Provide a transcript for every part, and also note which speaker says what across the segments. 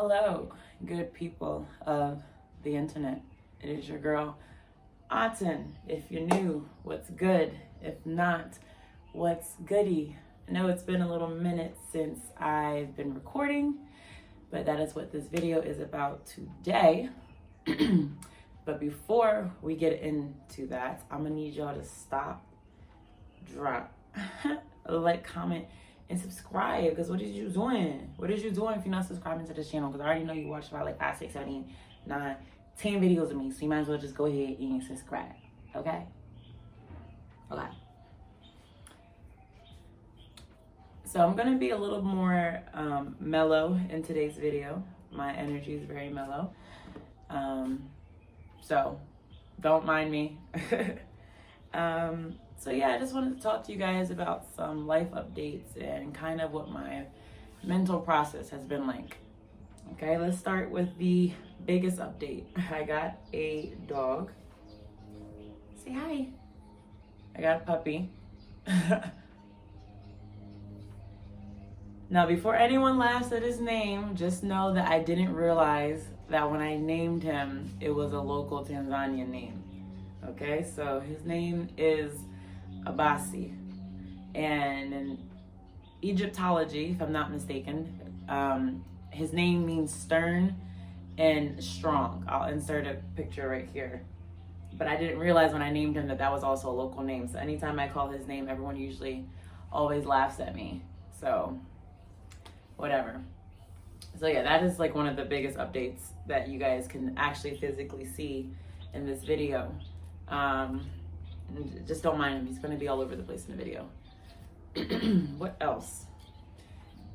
Speaker 1: Hello, good people of the internet. It is your girl, Aten. If you're new, what's good? If not, what's goody? I know it's been a little minute since I've been recording, but that is what this video is about today. But before we get into that, I'm gonna need y'all to stop, drop, like, comment, and subscribe, because what is you doing? What is you doing if you're not subscribing to this channel? Because I already know you watch about like 5, 6, 7, 8, 9, 10 videos of me, so you might as well just go ahead and subscribe, okay? Okay. So I'm gonna be a little more mellow in today's video. My energy is very mellow. So don't mind me. So yeah, I just wanted to talk to you guys about some life updates and kind of what my mental process has been like. Okay, let's start with the biggest update. I got a dog. Say hi. I got a puppy. Now, before anyone laughs at his name, just know that I didn't realize that when I named him, it was a local Tanzanian name. Okay, so his name is Abasi, and in Egyptology, if I'm not mistaken, his name means stern and strong. I'll insert a picture right here. But I didn't realize when I named him that that was also a local name. So anytime I call his name, everyone usually always laughs at me. So whatever. So yeah, that is like one of the biggest updates that you guys can actually physically see in this video. Just don't mind him, he's going to be all over the place in the video. What else?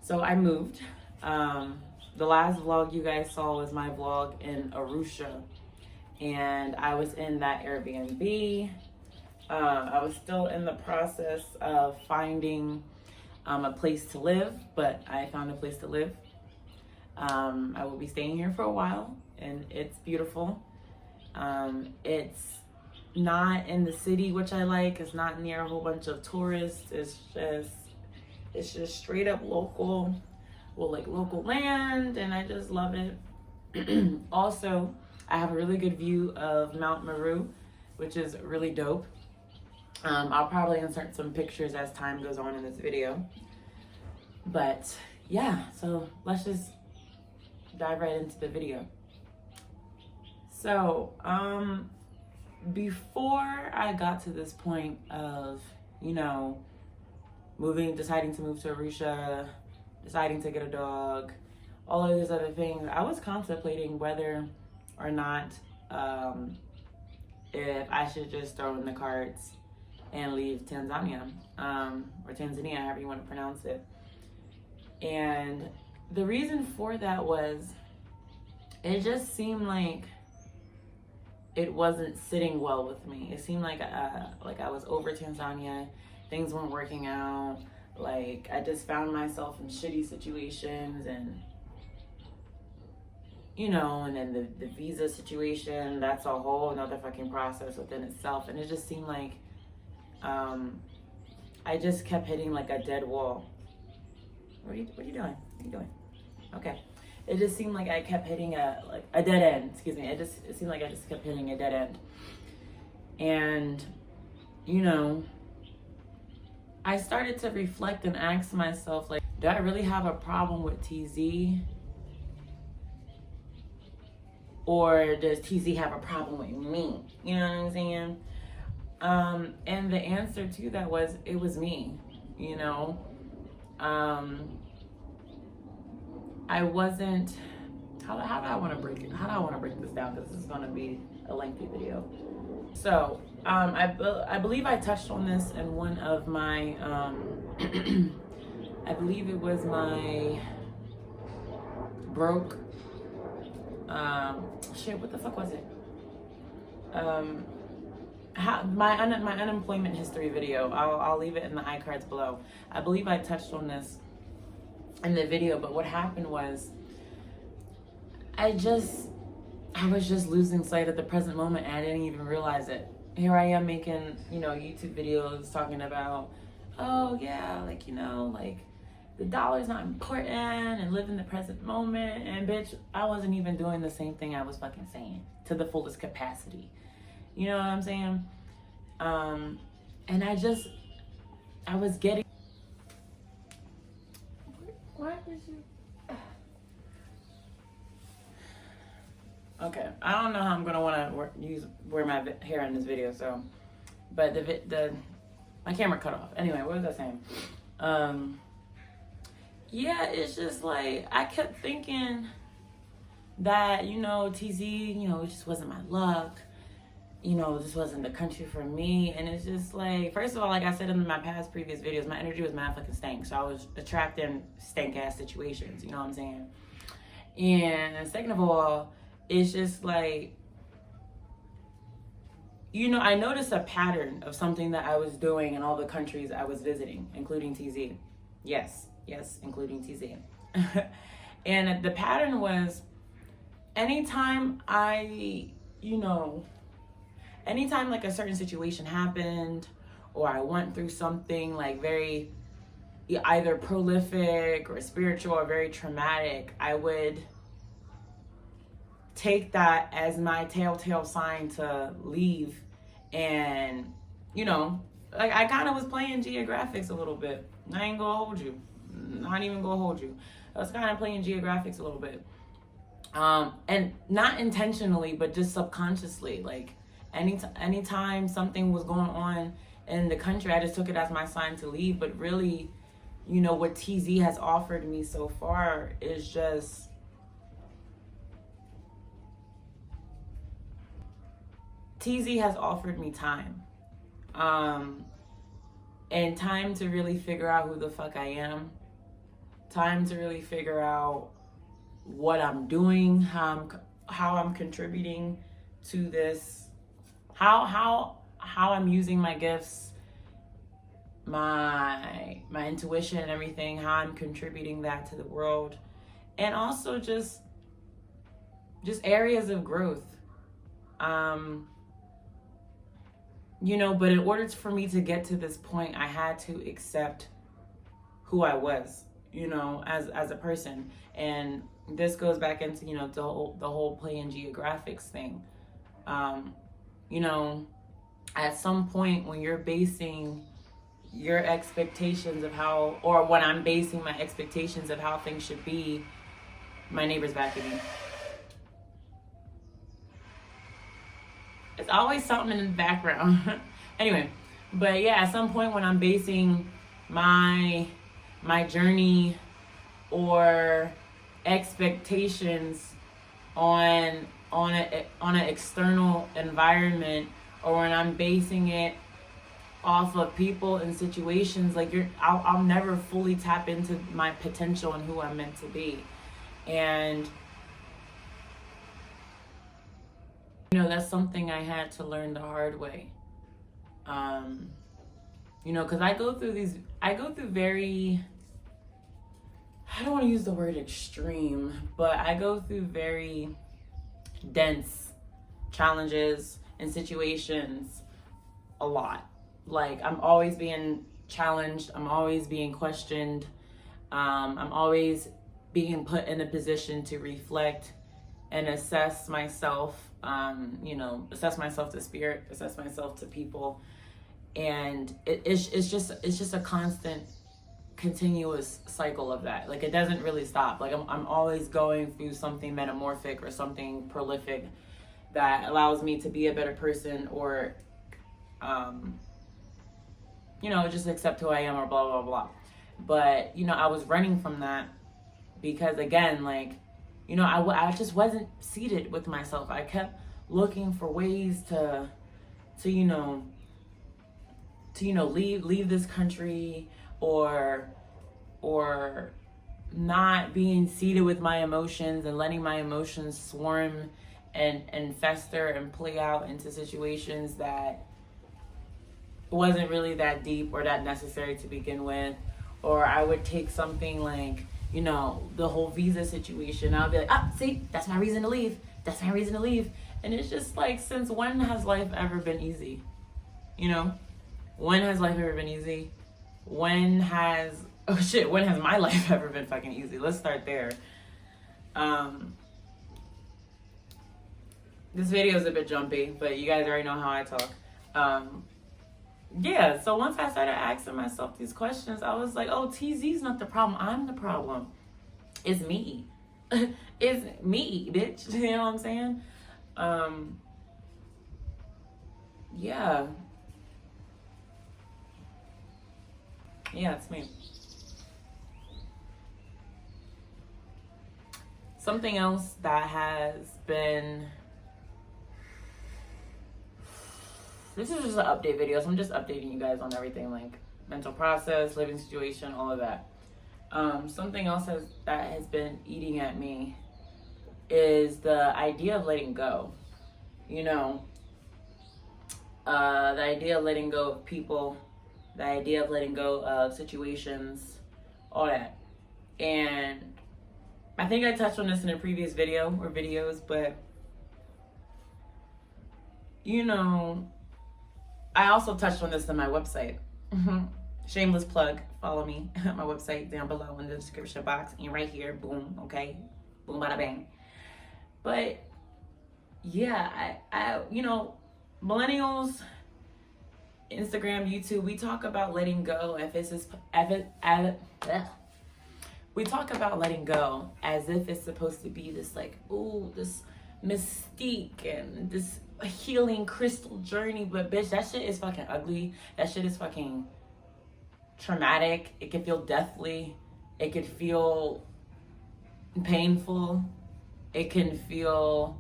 Speaker 1: So I moved. The last vlog you guys saw was my vlog in Arusha, and I was in that Airbnb. I was still in the process of finding a place to live, but I found a place to live. I will be staying here for a while, and it's beautiful. It's not in the city, which I like. It's not near a whole bunch of tourists. It's just straight up local, well, like local land, and I just love it. Also, I have a really good view of Mount Meru, which is really dope. I'll probably insert some pictures as time goes on in this video. But yeah, so let's just dive right into the video. So, before I got to this point of, you know, deciding to move to Arusha, deciding to get a dog, all of these other things, I was contemplating whether or not if I should just throw in the cards and leave Tanzania, or Tanzania, however you want to pronounce it. And the reason for that was, it just seemed like it wasn't sitting well with me. It seemed like I was over Tanzania. Things weren't working out. Like, I just found myself in shitty situations, and you know, and then the visa situation, that's a whole another fucking process within itself. And it just seemed like I just kept hitting like a dead wall. What are you doing? What are you doing? Okay. It just seemed like I kept hitting a dead end. Excuse me. It seemed like I just kept hitting a dead end. And, you know, I started to reflect and ask myself, like, do I really have a problem with TZ? Or does TZ have a problem with me? You know what I'm saying? And the answer to that was, it was me, you know? I wasn't, how do I want to break it? How do I want to break this down? Because this is going to be a lengthy video. So, I believe I touched on this in one of my, I believe it was my broke, shit, what the fuck was it? My unemployment history video. I'll leave it in the iCards below. I believe I touched on this in the video, but what happened was I was just losing sight of the present moment, and I didn't even realize it. Here I am making, you know, YouTube videos talking about, oh yeah, like, you know, like the dollar's not important and live in the present moment. And bitch, I wasn't even doing the same thing I was fucking saying to the fullest capacity. You know what I'm saying? And I was getting, what did you, okay, I don't know how I'm gonna wanna wear my hair in this video, so, but my camera cut off. Anyway, what was I saying? Yeah, it's just like, I kept thinking that, you know, TZ, you know, it just wasn't my luck. You know, this wasn't the country for me. And it's just like, first of all, like I said in my previous videos, my energy was mad fucking stank. So I was attracting stank ass situations, you know what I'm saying? And second of all, it's just like, you know, I noticed a pattern of something that I was doing in all the countries I was visiting, including TZ. Yes, including TZ. And the pattern was, anytime like a certain situation happened, or I went through something like very either prolific or spiritual or very traumatic, I would take that as my telltale sign to leave. And, you know, like I kind of was playing geographics a little bit. I ain't gonna hold you. Not even gonna hold you. I was kind of playing geographics a little bit. And not intentionally, but just subconsciously. Like, anytime something was going on in the country, I just took it as my sign to leave. But really, you know, what TZ has offered me so far is just, TZ has offered me time. And time to really figure out who the fuck I am. Time to really figure out what I'm doing, how I'm contributing to this, how I'm using my gifts, my intuition and everything, how I'm contributing that to the world. And also just areas of growth. You know, but in order for me to get to this point, I had to accept who I was, you know, as a person. And this goes back into, you know, the whole playing geographics thing. You know, at some point when you're basing your expectations of how, or when I'm basing my expectations of how things should be, my neighbor's back at me. It's always something in the background. Anyway, but yeah, at some point when I'm basing my journey or expectations on an external environment, or when I'm basing it off of people and situations, like I'll never fully tap into my potential and who I'm meant to be. And you know, that's something I had to learn the hard way. You know, because I go through very, I don't want to use the word extreme, but I go through very dense challenges and situations a lot. Like, I'm always being challenged, I'm always being questioned, I'm always being put in a position to reflect and assess myself, you know, assess myself to spirit, assess myself to people. And it's just a constant, continuous cycle of that. Like, it doesn't really stop. Like, I'm always going through something metamorphic or something prolific that allows me to be a better person, or you know, just accept who I am, or blah blah blah. But you know, I was running from that because, again, like, you know, I just wasn't seated with myself. I kept looking for ways to leave this country, or not being seated with my emotions and letting my emotions swarm and fester and play out into situations that wasn't really that deep or that necessary to begin with. Or I would take something like, you know, the whole visa situation. I'll be like, see, that's my reason to leave. That's my reason to leave. And it's just like, since when has life ever been easy? You know, when has life ever been easy? When has Oh shit, when has my life ever been fucking easy? Let's start there. This video is a bit jumpy, but you guys already know how I talk. Yeah, so once I started asking myself these questions, I was like, oh, TZ's not the problem. I'm the problem. It's me. It's me, bitch. You know what I'm saying? Yeah. Yeah, it's me. Something else that has been... This is just an update video, so I'm just updating you guys on everything, like mental process, living situation, all of that. Something else that has been eating at me is the idea of letting go. You know, the idea of letting go of people, the idea of letting go of situations, all that. And I think I touched on this in a previous video or videos, but you know, I also touched on this on my website. Shameless plug. Follow me at my website down below in the description box and right here. Boom. Okay. Boom, bada bang. But yeah, I you know, millennials, Instagram, YouTube, we talk about letting go we talk about letting go as if it's supposed to be this like, ooh, this mystique and this healing crystal journey, but bitch, that shit is fucking ugly. That shit is fucking traumatic. It can feel deathly. It could feel painful. It can feel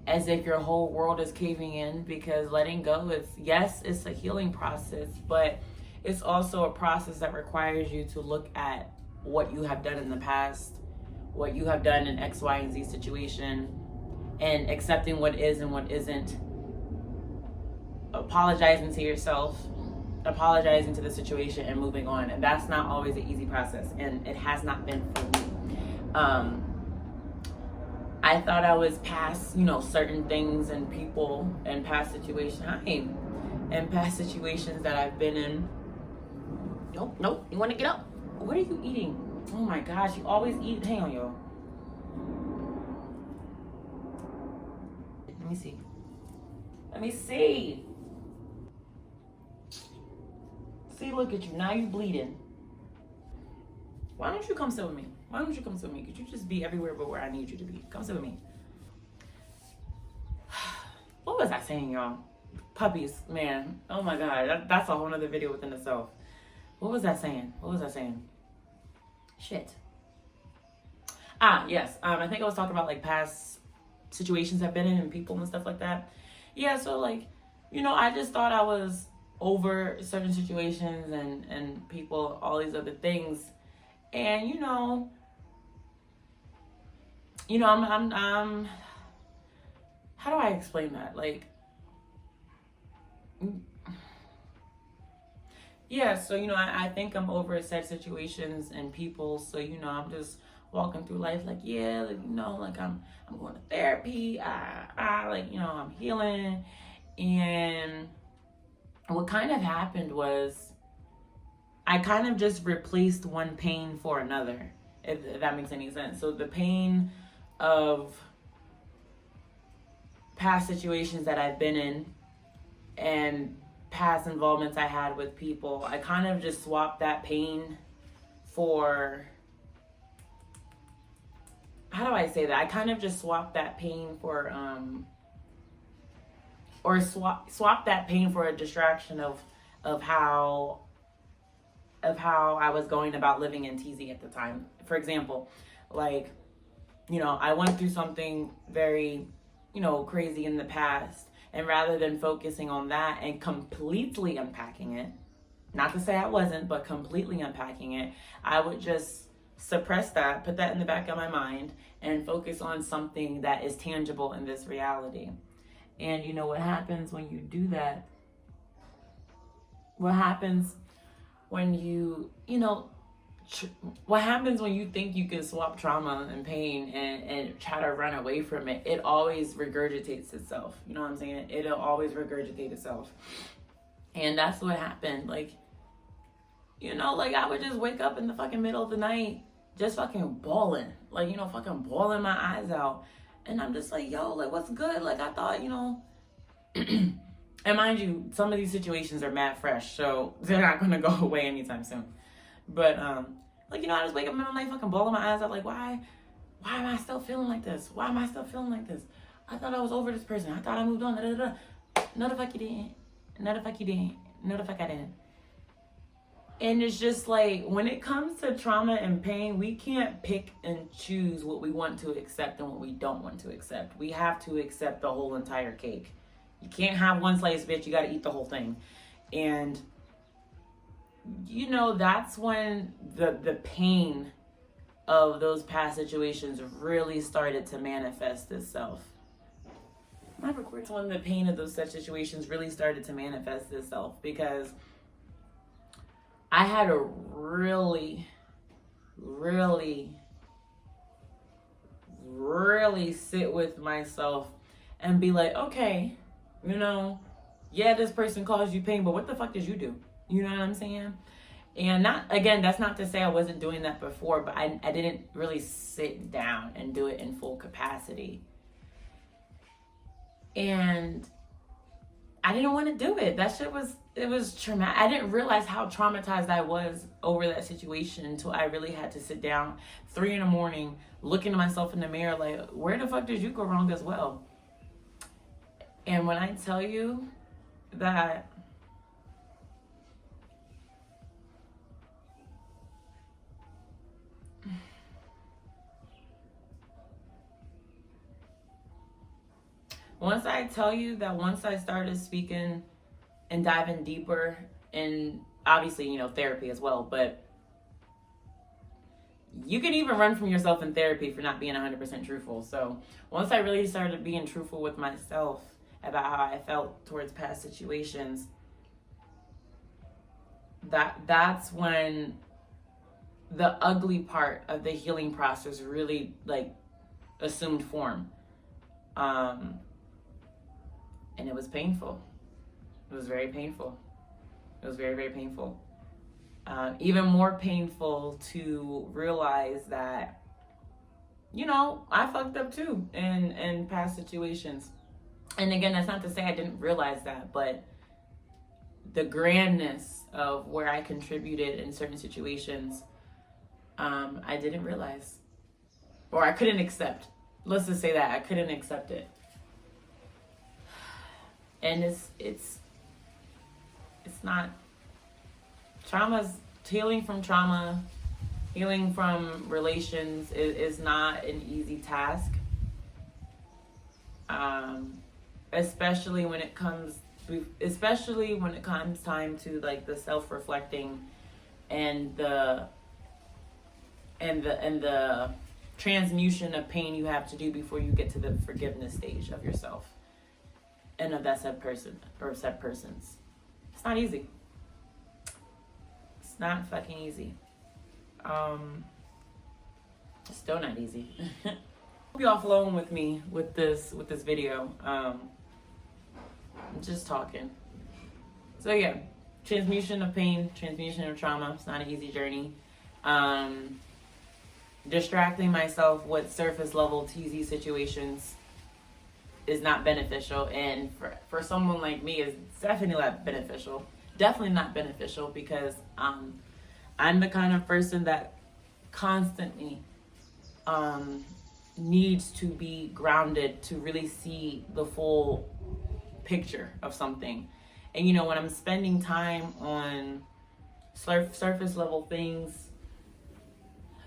Speaker 1: as if your whole world is caving in, because letting go is, yes, it's a healing process, but it's also a process that requires you to look at what you have done in the past, what you have done in X, Y, and Z situation, and accepting what is and what isn't, apologizing to yourself, apologizing to the situation, and moving on. And that's not always an easy process, and it has not been for me. I thought I was past, you know, certain things and people and past situations. And past situations that I've been in. Nope, you want to get up? What are you eating? Oh my gosh, you always eat. Hang on, y'all. Let me see. See, look at you. Now you bleeding. Why don't you come sit with me? Could you just be everywhere but where I need you to be? Come sit with me. What was I saying, y'all? Puppies, man. Oh my God. That's a whole nother video within itself. What was I saying? Shit. Yes. I think I was talking about like past situations I've been in and people and stuff like that. Yeah, so like, you know, I just thought I was over certain situations and people, all these other things. And you know, I'm how do I explain that? Like, yeah, so, you know, I think I'm over said situations and people. So, you know, I'm just walking through life like, yeah, like, you know, like I'm going to therapy. Like, you know, I'm healing. And what kind of happened was I kind of just replaced one pain for another, if that makes any sense. So the pain of past situations that I've been in and past involvements I had with people, I kind of just swapped that pain for, how do I say that? I kind of just swapped that pain for, or swap that pain for a distraction of how I was going about living in TZ at the time. For example, like, you know, I went through something very, you know, crazy in the past. And rather than focusing on that and completely unpacking it, not to say I wasn't, but completely unpacking it, I would just suppress that, put that in the back of my mind, and focus on something that is tangible in this reality. And you know what happens when you do that? What happens when you know, what happens when you think you can swap trauma and pain and try to run away from it? It always regurgitates itself. You know what I'm saying? It'll always regurgitate itself. And that's what happened. Like, You know, like I would just wake up in the fucking middle of the night, just fucking bawling, like, you know, fucking bawling my eyes out. And I'm just like, yo, like, what's good? Like, I thought, you know, and mind you, some of these situations are mad fresh, so they're not gonna go away anytime soon. But, like, you know, I just wake up in the middle of the night, fucking bawling my eyes out, like, why am I still feeling like this? Why am I still feeling like this? I thought I was over this person. I thought I moved on. Da, da, da. No, the fuck you didn't. No, the fuck you didn't. No, the fuck I didn't. And it's just like, when it comes to trauma and pain, we can't pick and choose what we want to accept and what we don't want to accept. We have to accept the whole entire cake. You can't have one slice, bitch. You got to eat the whole thing. And, you know, that's when the pain of those past situations really started to manifest itself. My record's when the pain of those such situations really started to manifest itself, because I had to really, really, really sit with myself and be like, okay, you know, yeah, this person caused you pain, but what the fuck did you do? You know what I'm saying? And not, again, that's not to say I wasn't doing that before, but I didn't really sit down and do it in full capacity. And I didn't want to do it. That shit was traumatic. I didn't realize how traumatized I was over that situation until I really had to sit down 3 a.m, looking at myself in the mirror like, where the fuck did you go wrong as well? And when I tell you that once I started speaking and diving deeper, and obviously, you know, therapy as well, but you can even run from yourself in therapy for not being 100% truthful. So once I really started being truthful with myself about how I felt towards past situations, that's when the ugly part of the healing process really, like, assumed form. And it was painful. It was very painful. It was very, very painful. Even more painful to realize that, you know, I fucked up too in past situations. And again, that's not to say I didn't realize that, but the grandness of where I contributed in certain situations, I didn't realize, or I couldn't accept. Let's just say that I couldn't accept it. And it's not, healing from trauma, healing from relations is not an easy task. Especially when it comes time to, like, the self-reflecting and the transmutation of pain you have to do before you get to the forgiveness stage of yourself and of that said person or said persons. It's not easy. It's not fucking easy. It's still not easy. Hope y'all flowing with me with this video. I'm just talking. So yeah, transmutation of pain, transmutation of trauma. It's not an easy journey. Distracting myself with surface level TZ situations is not beneficial, and for someone like me, is definitely not beneficial. Definitely not beneficial, because I'm the kind of person that constantly needs to be grounded to really see the full picture of something. And you know, when I'm spending time on surface level things,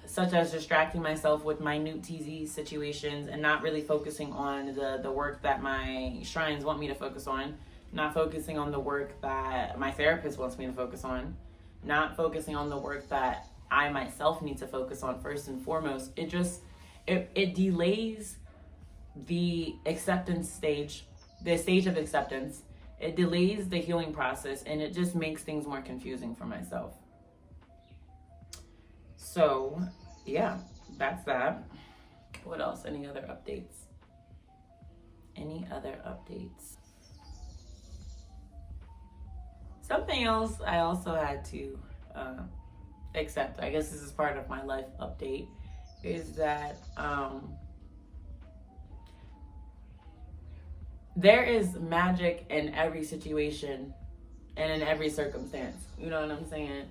Speaker 1: such as distracting myself with minute TZ situations and not really focusing on the work that my shrines want me to focus on, not focusing on the work that my therapist wants me to focus on, not focusing on the work that I myself need to focus on first and foremost, it delays the acceptance stage, the stage of acceptance. It delays the healing process, and it just makes things more confusing for myself. So yeah, that's that. What else? Any other updates? Something else I also had to accept, I guess this is part of my life update, is that there is magic in every situation and in every circumstance. You know what I'm saying?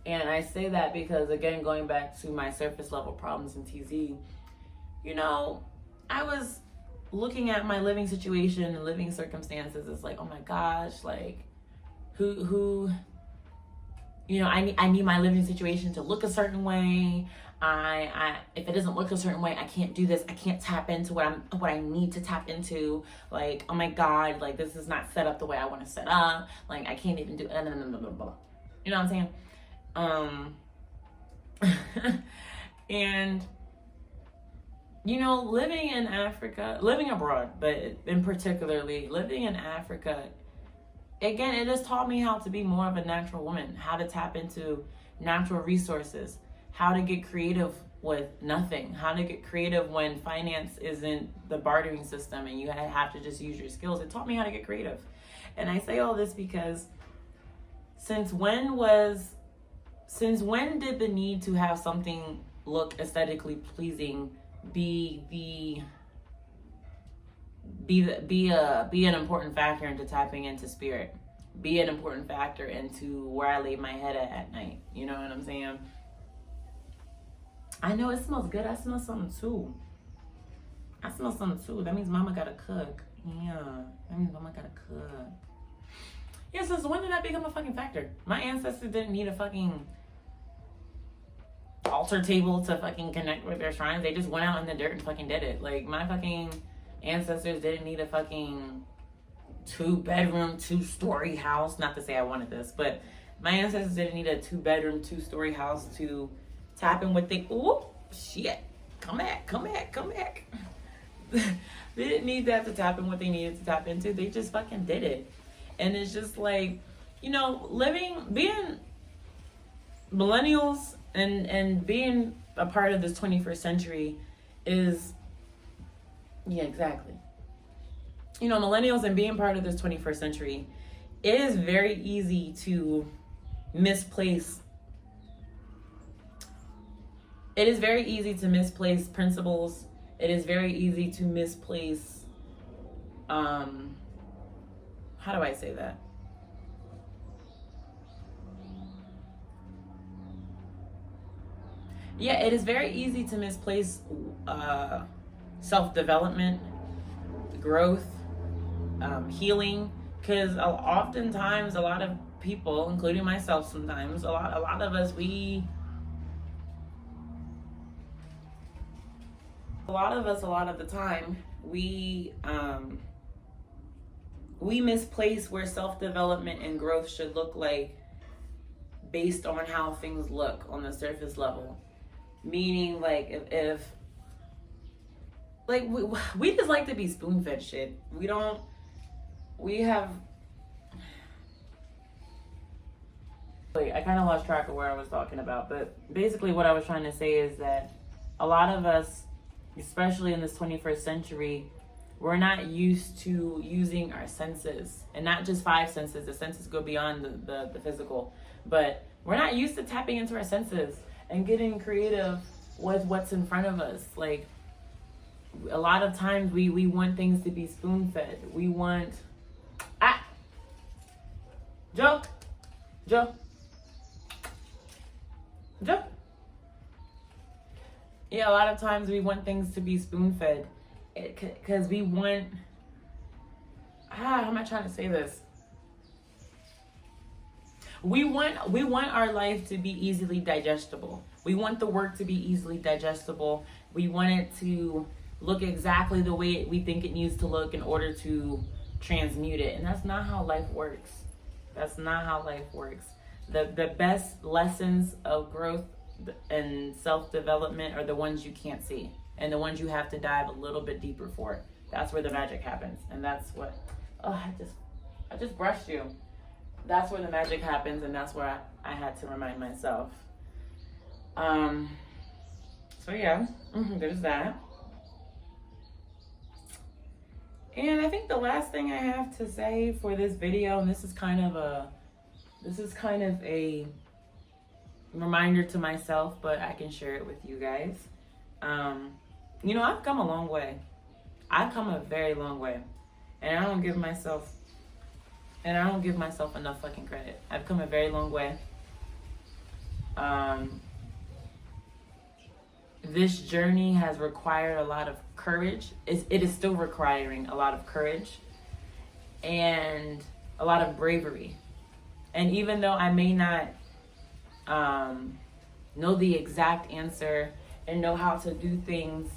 Speaker 1: And I say that because, again, going back to my surface level problems in TZ, you know, I was looking at my living situation and living circumstances. It's like, oh my gosh, like who you know, I need my living situation to look a certain way. I if it doesn't look a certain way, I can't do this. I can't tap into what I need to tap into. Like, oh my God, like this is not set up the way I want to set up. Like I can't even do blah, blah, blah, blah, blah. You know what I'm saying? And you know, living in Africa, living abroad, but in particularly living in Africa, again, it has taught me how to be more of a natural woman, how to tap into natural resources, how to get creative with nothing, how to get creative when finance isn't the bartering system and you have to just use your skills. It taught me how to get creative. And I say all this because since when did the need to have something look aesthetically pleasing be an important factor into tapping into spirit, be an important factor into where I lay my head at night? You know what I'm saying? I know it smells good. I smell something too. That means mama gotta cook. Yeah, that means mama gotta cook. Yeah, so when did that become a fucking factor? My ancestors didn't need a fucking altar table to fucking connect with their shrines. They just went out in the dirt and fucking did it. Like, my fucking ancestors didn't need a fucking 2-bedroom, 2-story house. Not to say I wanted this, but my ancestors didn't need a 2-bedroom, 2-story house to tap in with the, ooh, shit, come back. They didn't need that to tap in what they needed to tap into. They just fucking did it. And it's just like, you know, being millennials and being a part of this 21st century is, yeah, exactly. You know, millennials and being part of this 21st century, it is very easy to misplace. It is very easy to misplace principles. It is very easy to misplace, how do I say that? Yeah, it is very easy to misplace self-development, growth, healing, because oftentimes a lot of people, including myself sometimes, a lot of us, a lot of the time, we misplace where self-development and growth should look like based on how things look on the surface level. Meaning, like, if like, we just like to be spoon-fed shit. We have, I kind of lost track of where I was talking about, but basically what I was trying to say is that a lot of us, especially in this 21st century, we're not used to using our senses, and not just 5 senses. The senses go beyond the physical, but we're not used to tapping into our senses and getting creative with what's in front of us. Like, a lot of times we want things to be spoon-fed. We want, Joe. Yeah, a lot of times we want things to be spoon-fed because we want, how am I trying to say this? We want our life to be easily digestible. We want the work to be easily digestible. We want it to look exactly the way we think it needs to look in order to transmute it. And that's not how life works. The best lessons of growth and self-development are the ones you can't see, and the ones you have to dive a little bit deeper for. That's where the magic happens. And that's what, I just brushed you. That's where the magic happens, and that's where I had to remind myself. So yeah, there's that. And I think the last thing I have to say for this video, and this is kind of a reminder to myself, but I can share it with you guys. You know, I've come a long way. I've come a very long way. And I don't give myself enough fucking credit. I've come a very long way. This journey has required a lot of courage. It is still requiring a lot of courage and a lot of bravery. And even though I may not know the exact answer and know how to do things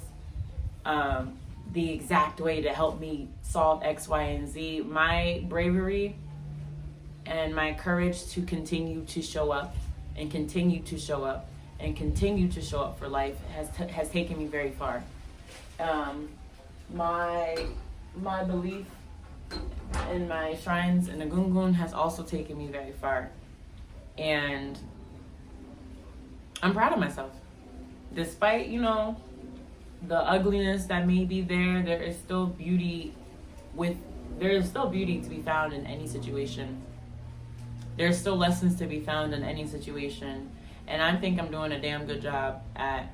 Speaker 1: the exact way to help me solve X, Y, and Z, my bravery and my courage to continue to show up and continue to show up and continue to show up for life has taken me very far. My belief in my shrines in the Gungun has also taken me very far. And I'm proud of myself. Despite, you know, the ugliness that may be there, there is still beauty to be found in any situation. There's still lessons to be found in any situation. And I think I'm doing a damn good job at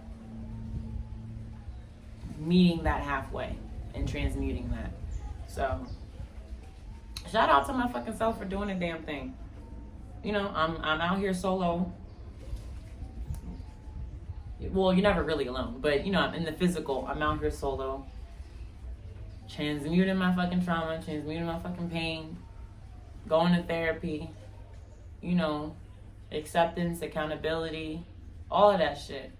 Speaker 1: meeting that halfway and transmuting that. So, shout out to my fucking self for doing a damn thing. You know, I'm out here solo. Well, you're never really alone, but you know, in the physical, I'm out here solo. Transmuting my fucking trauma, transmuting my fucking pain, going to therapy, you know, acceptance, accountability, all of that shit.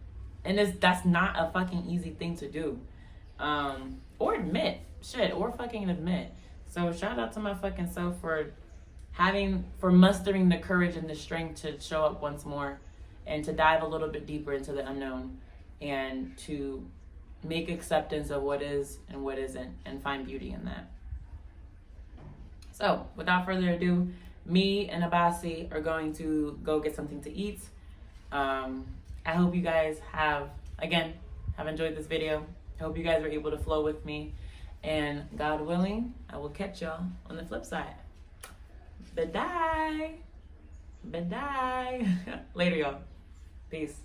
Speaker 1: And that's not a fucking easy thing to do. Or admit. Shit, or fucking admit. So shout out to my fucking self for mustering the courage and the strength to show up once more and to dive a little bit deeper into the unknown and to make acceptance of what is and what isn't and find beauty in that. So without further ado, me and Abasi are going to go get something to eat. I hope you guys have enjoyed this video. I hope you guys were able to flow with me. And God willing, I will catch y'all on the flip side. Bye-bye. Bye-bye. Later, y'all. Peace.